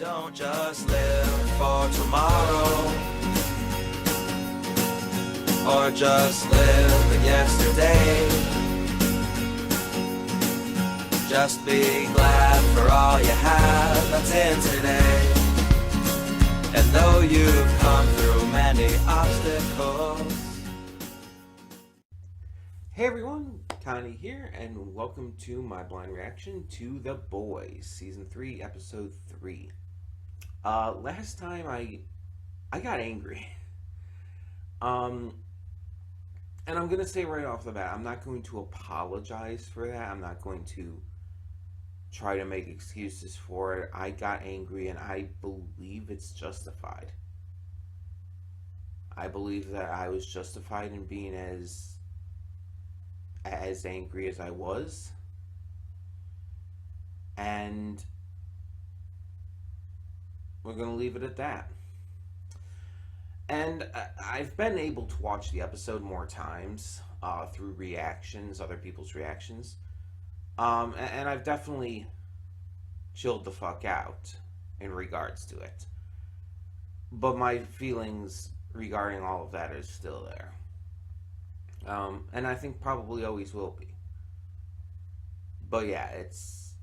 Don't just live for tomorrow, or just live in yesterday. Just be glad for all you have that's in today. And though you've come through many obstacles. Hey everyone, Connie here, and welcome to my blind reaction to The Boys, Season 3, Episode 3. Last time I got angry. And I'm going to say right off the bat, I'm not going to apologize for that. I'm not going to try to make excuses for it. I got angry, and I believe it's justified. I believe that I was justified in being as angry as I was, and we're going to leave it at that. And I've been able to watch the episode more times through reactions, other people's reactions, and I've definitely chilled the fuck out in regards to it, but my feelings regarding all of that is still there. And I think probably always will be. But yeah, it's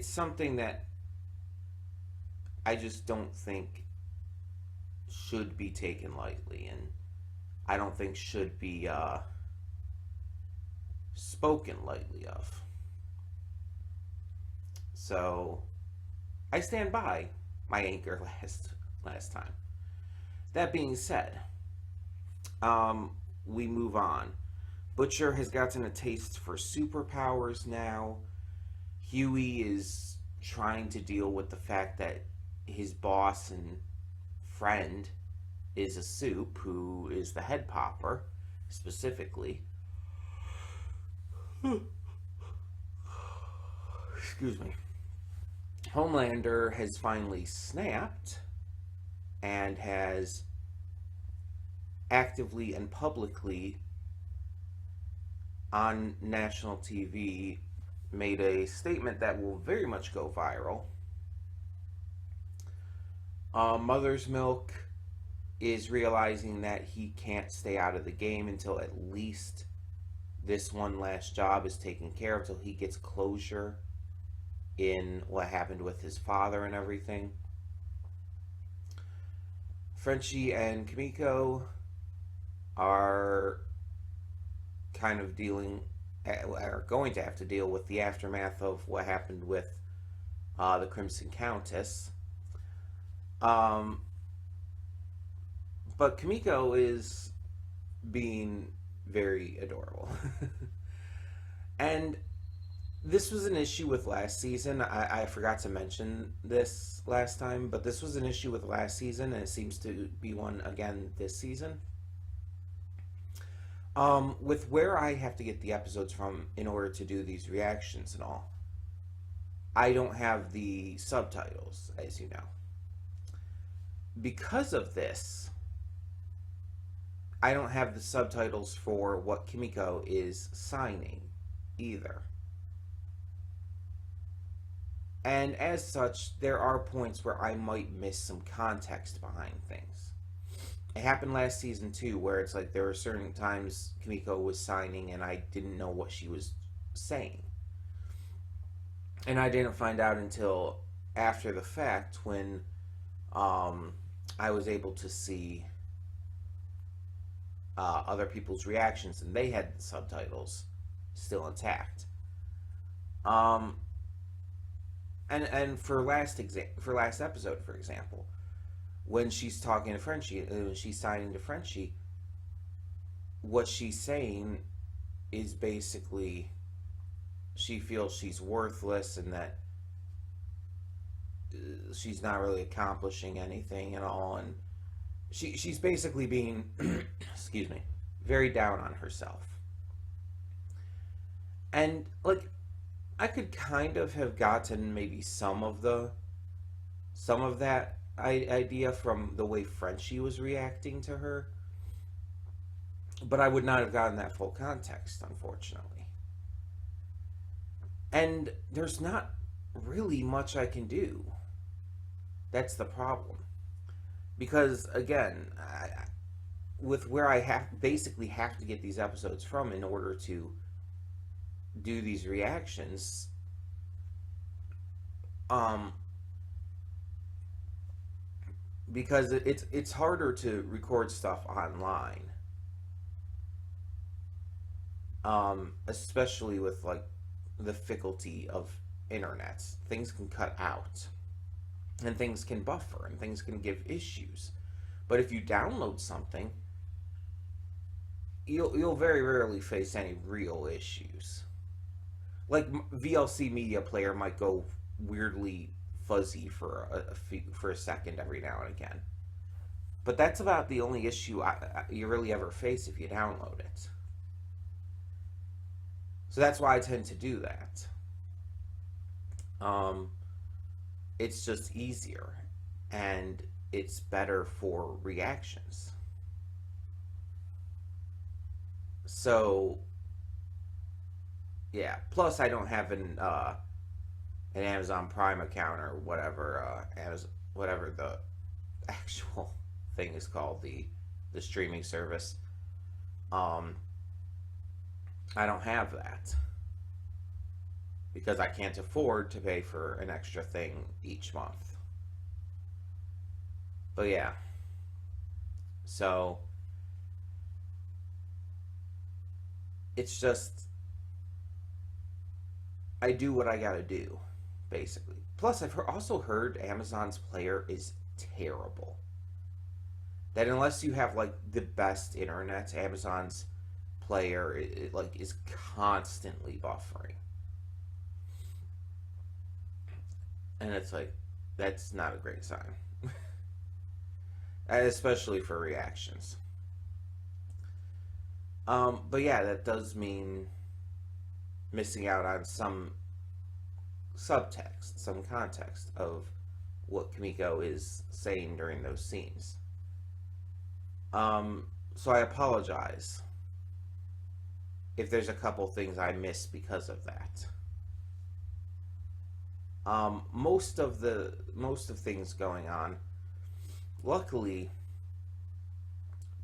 something that I just don't think should be taken lightly, and I don't think should be spoken lightly of. So I stand by my anger last time. That being said, we move on. Butcher has gotten a taste for superpowers now. Huey is trying to deal with the fact that his boss and friend is a soup, who is the head popper, specifically. Excuse me. Homelander has finally snapped and has actively and publicly on national TV made a statement that will very much go viral. Mother's Milk is realizing that he can't stay out of the game until at least this one last job is taken care of, till he gets closure in what happened with his father and everything. Frenchie and Kimiko are kind of are going to have to deal with the aftermath of what happened with the Crimson Countess. But Kimiko is being very adorable. And this was an issue with last season. I forgot to mention this last time, but this was an issue with last season, and it seems to be one again this season. With where I have to get the episodes from in order to do these reactions and all, I don't have the subtitles, as you know. Because of this, I don't have the subtitles for what Kimiko is signing either. And as such, there are points where I might miss some context behind things. It happened last season too, where it's like there were certain times Kimiko was signing and I didn't know what she was saying. And I didn't find out until after the fact, when I was able to see other people's reactions, and they had the subtitles still intact. And for last episode, for example, when she's talking to Frenchie, when she's signing to Frenchie, what she's saying is basically she feels she's worthless and that she's not really accomplishing anything at all, and she's basically being excuse me, very down on herself. And like, I could kind of have gotten maybe some of that idea from the way Frenchie was reacting to her, but I would not have gotten that full context, unfortunately. And there's not really much I can do. That's the problem. Because again, with where I basically have to get these episodes from in order to do these reactions, um, because it's harder to record stuff online, especially with like the difficulty of internet. Things can cut out, and things can buffer, and things can give issues. But if you download something, you'll very rarely face any real issues. Like VLC Media Player might go weirdly fuzzy for a second every now and again, but that's about the only issue you really ever face if you download it. So that's why I tend to do that. It's just easier, and it's better for reactions. So yeah. Plus, I don't have an Amazon Prime account or whatever whatever the actual thing is called, the streaming service. Um, I don't have that because I can't afford to pay for an extra thing each month. But yeah, so it's just I do what I gotta do, basically. Plus, I've also heard Amazon's player is terrible. That unless you have like the best internet, Amazon's player like is constantly buffering, and it's like that's not a great sign, especially for reactions. But yeah, that does mean missing out on some subtext, some context of what Kimiko is saying during those scenes. So I apologize if there's a couple things I missed because of that. Most of things going on, luckily,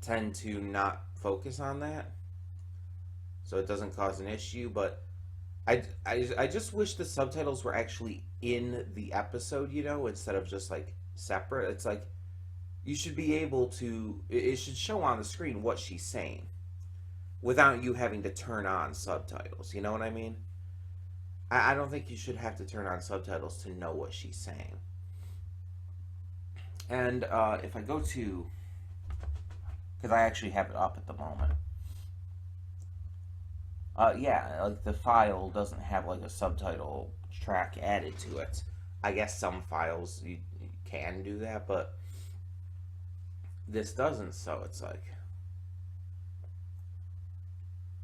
tend to not focus on that, so it doesn't cause an issue. But I just wish the subtitles were actually in the episode, instead of just like separate. It's like you should be able to. It should show on the screen what she's saying, without you having to turn on subtitles. You know what I mean? I don't think you should have to turn on subtitles to know what she's saying. And if I go to, because I actually have it up at the moment. Yeah, like the file doesn't have like a subtitle track added to it. I guess some files you can do that, but this doesn't, so it's like,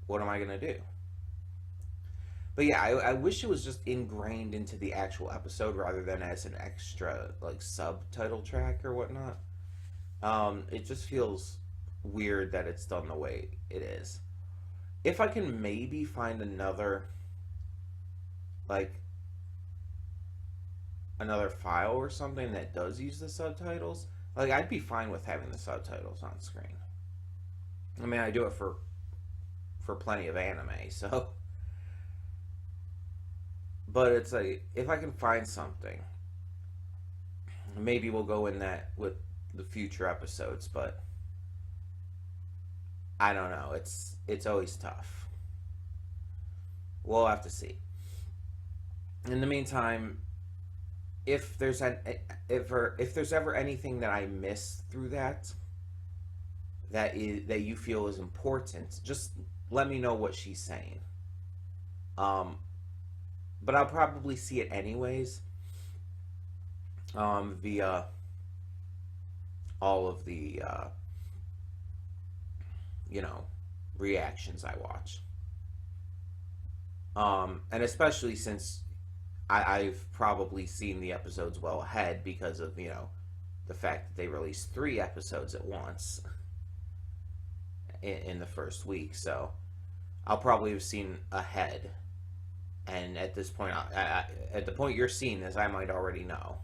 what am I gonna do? But yeah, I wish it was just ingrained into the actual episode rather than as an extra like subtitle track or whatnot. It just feels weird that it's done the way it is. If I can maybe find another file or something that does use the subtitles, like I'd be fine with having the subtitles on screen. I mean, I do it for plenty of anime, so. But it's like, if I can find something, maybe we'll go in that with the future episodes, but I don't know. It's always tough. We'll have to see. In the meantime, if there's ever anything that I miss through that you feel is important, just let me know what she's saying. But I'll probably see it anyways, via all of the reactions I watch. And especially since I've probably seen the episodes well ahead because of, the fact that they released 3 episodes at once in the first week. So I'll probably have seen ahead. And at this point, at the point you're seeing this, I might already know.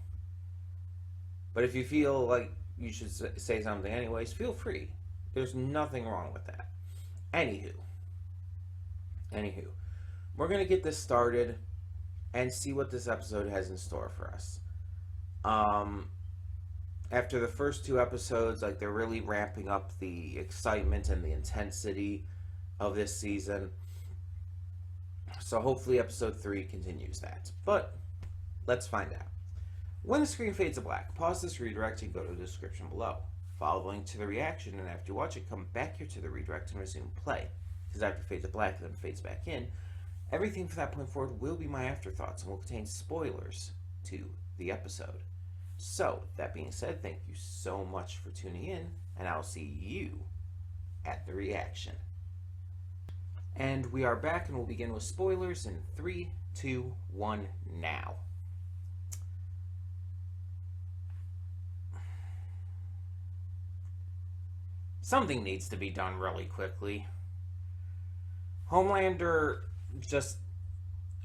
But if you feel like you should say something anyways, feel free. There's nothing wrong with that. Anywho, we're going to get this started and see what this episode has in store for us. After the first 2 episodes, like, they're really ramping up the excitement and the intensity of this season. So hopefully episode 3 continues that. But let's find out. When the screen fades to black, pause this redirect and go to the description below. Follow the link to the reaction, and after you watch it, come back here to the redirect and resume play. Because after it fades to black and then fades back in, everything from that point forward will be my afterthoughts and will contain spoilers to the episode. So, that being said, thank you so much for tuning in, and I'll see you at the reaction. And we are back, and we'll begin with spoilers in 3, 2, 1, now. Something needs to be done really quickly. Homelander, just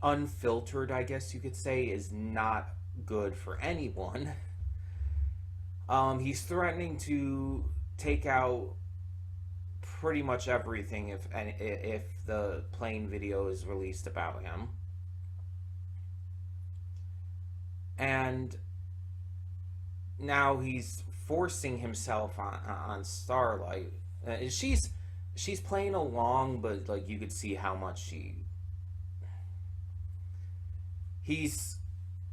unfiltered, I guess you could say, is not good for anyone. He's threatening to take out pretty much everything if the plane video is released about him. And now he's forcing himself on Starlight. She's playing along, but like you could see how much he's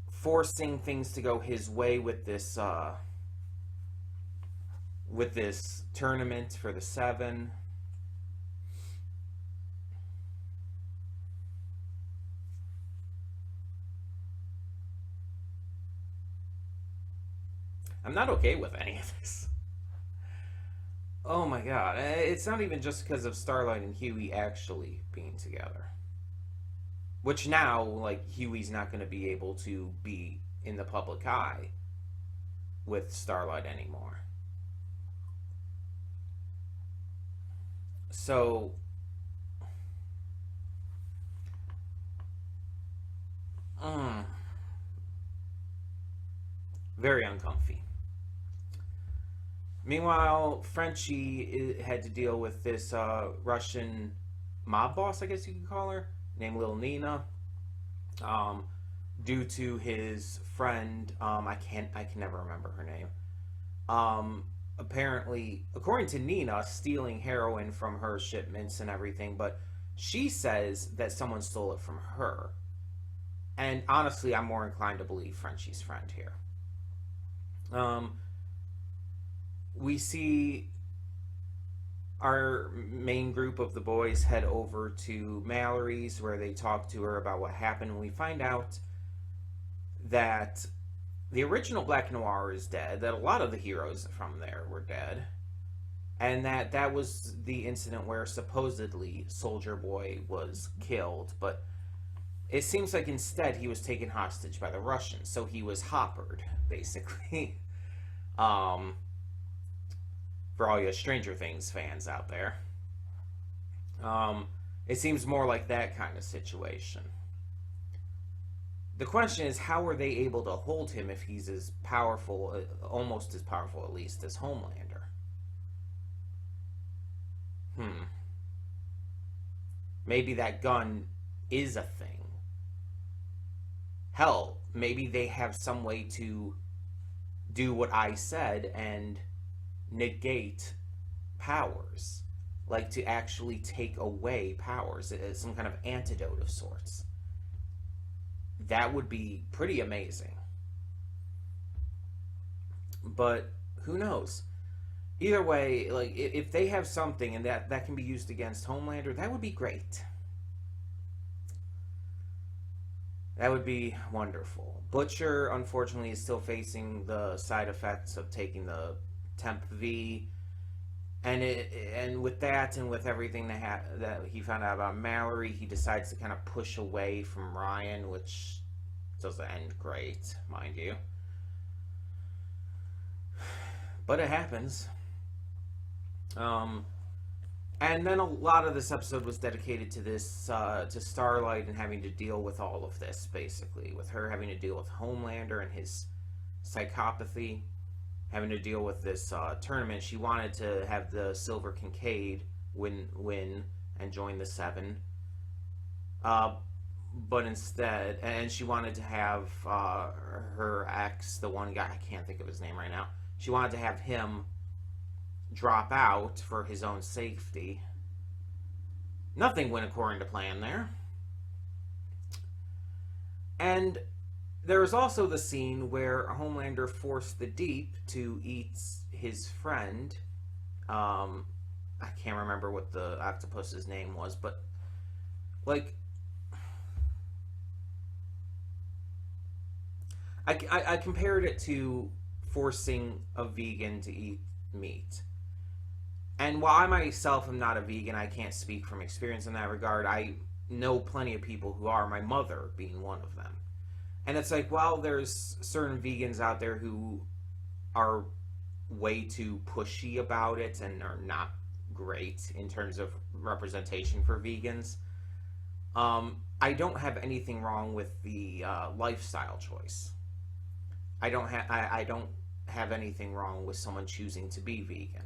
forcing things to go his way with this tournament for the 7. I'm not okay with any of this. Oh my god. It's not even just because of Starlight and Huey actually being together. Which now, like, Huey's not going to be able to be in the public eye with Starlight anymore. So, very uncomfy. Meanwhile, Frenchie had to deal with this Russian mob boss, I guess you could call her, named Lil Nina, due to his friend, I can never remember her name, apparently, according to Nina, stealing heroin from her shipments and everything, but she says that someone stole it from her. And honestly, I'm more inclined to believe Frenchie's friend here. We see our main group of the boys head over to Mallory's, where they talk to her about what happened, and we find out that the original Black Noir is dead, that a lot of the heroes from there were dead, and that was the incident where supposedly Soldier Boy was killed, but it seems like instead he was taken hostage by the Russians, so he was hoppered, basically. For all you Stranger Things fans out there. It seems more like that kind of situation. The question is, how were they able to hold him if he's as powerful, almost as powerful at least, as Homelander? Maybe that gun is a thing. Hell, maybe they have some way to do what I said and negate powers, like to actually take away powers, some kind of antidote of sorts. That would be pretty amazing. But who knows? Either way, like, if they have something and that can be used against Homelander, that would be great. That would be wonderful. Butcher, unfortunately, is still facing the side effects of taking the Temp V, and with that and with everything that he found out about Mallory, he decides to kind of push away from Ryan, which doesn't end great, mind you. But it happens. And then a lot of this episode was dedicated to this, to Starlight and having to deal with all of this, basically, with her having to deal with Homelander and his psychopathy. having to deal with this tournament. She wanted to have the Silver Kincaid win and join the Seven. But instead, and she wanted to have her ex, the one guy, I can't think of his name right now, she wanted to have him drop out for his own safety. Nothing went according to plan there. And there was also the scene where Homelander forced the Deep to eat his friend. I can't remember what the octopus's name was, but like, I compared it to forcing a vegan to eat meat. And while I myself am not a vegan, I can't speak from experience in that regard. I know plenty of people who are, my mother being one of them. And it's like, well, there's certain vegans out there who are way too pushy about it and are not great in terms of representation for vegans. I don't have anything wrong with the lifestyle choice. I don't have anything wrong with someone choosing to be vegan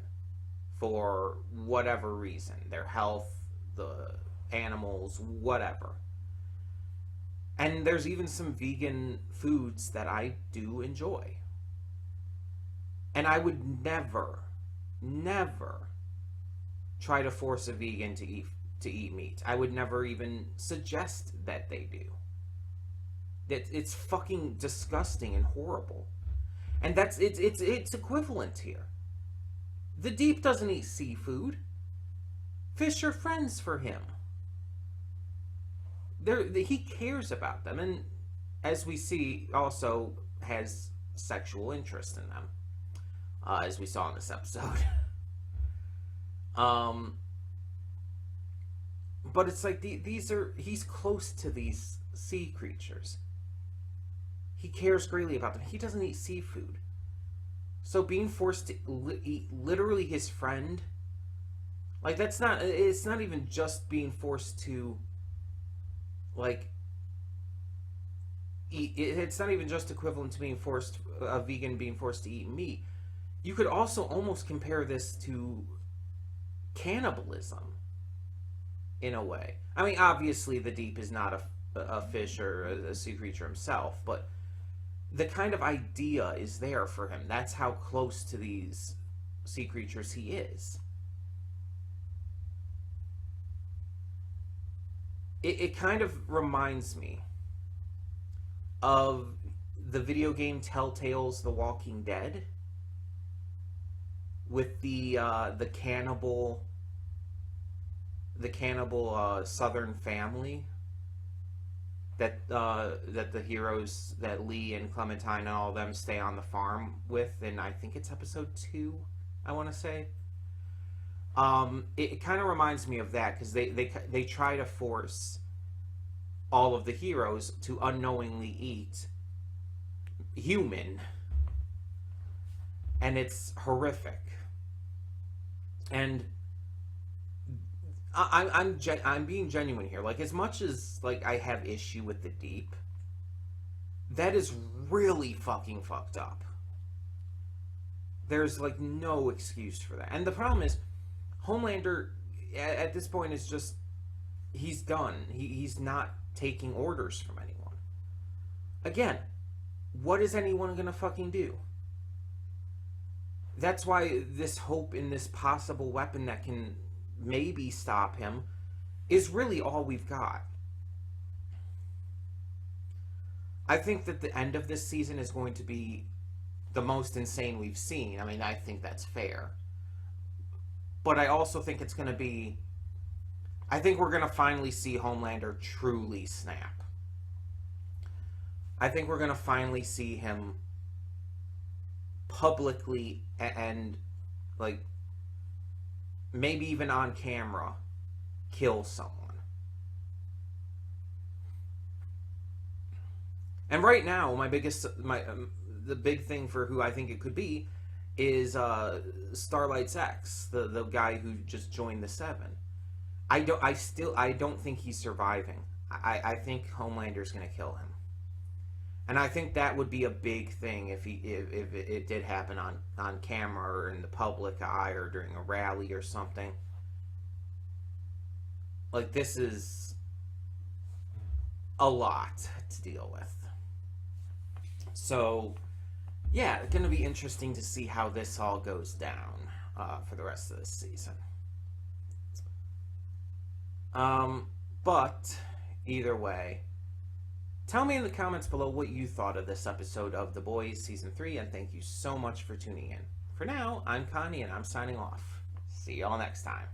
for whatever reason, their health, the animals, whatever. And there's even some vegan foods that I do enjoy. And I would never try to force a vegan to eat meat. I would never even suggest that they do. It's fucking disgusting and horrible. And it's equivalent here. The Deep doesn't eat seafood. Fish are friends for him. He cares about them, and as we see, also has sexual interest in them, as we saw in this episode. But it's like he's close to these sea creatures. He cares greatly about them. He doesn't eat seafood. So being forced to eat literally his friend, like it's not even just being forced to, like, eat. It's not even just equivalent to being forced, a vegan being forced to eat meat. You could also almost compare this to cannibalism, in a way. I mean, obviously the Deep is not a fish or a sea creature himself, but the kind of idea is there for him. That's how close to these sea creatures he is. It kind of reminds me of the video game Telltale's The Walking Dead, with the cannibal Southern family that the heroes, that Lee and Clementine and all of them stay on the farm with, and I think it's episode 2, I want to say. It kind of reminds me of that, because they try to force all of the heroes to unknowingly eat human, and it's horrific. And I'm being genuine here. Like, as much as, like, I have issue with the Deep, that is really fucking fucked up. There's, like, no excuse for that. And the problem is, Homelander at this point is just, he's done. He's not taking orders from anyone. Again, what is anyone gonna fucking do? That's why this hope in this possible weapon that can maybe stop him is really all we've got. I think that the end of this season is going to be the most insane we've seen. I mean, I think that's fair. But I also think it's going to be... I think we're going to finally see Homelander truly snap. I think we're going to finally see him publicly and like, maybe even on camera, kill someone. And right now, the big thing for who I think it could be is Starlight's ex, the guy who just joined the Seven. I don't think he's surviving. I think Homelander's gonna kill him. And I think that would be a big thing if it did happen on camera or in the public eye or during a rally or something. Like, this is a lot to deal with. So, yeah, it's going to be interesting to see how this all goes down for the rest of this season. But, either way, tell me in the comments below what you thought of this episode of The Boys Season 3, and thank you so much for tuning in. For now, I'm Connie, and I'm signing off. See y'all next time.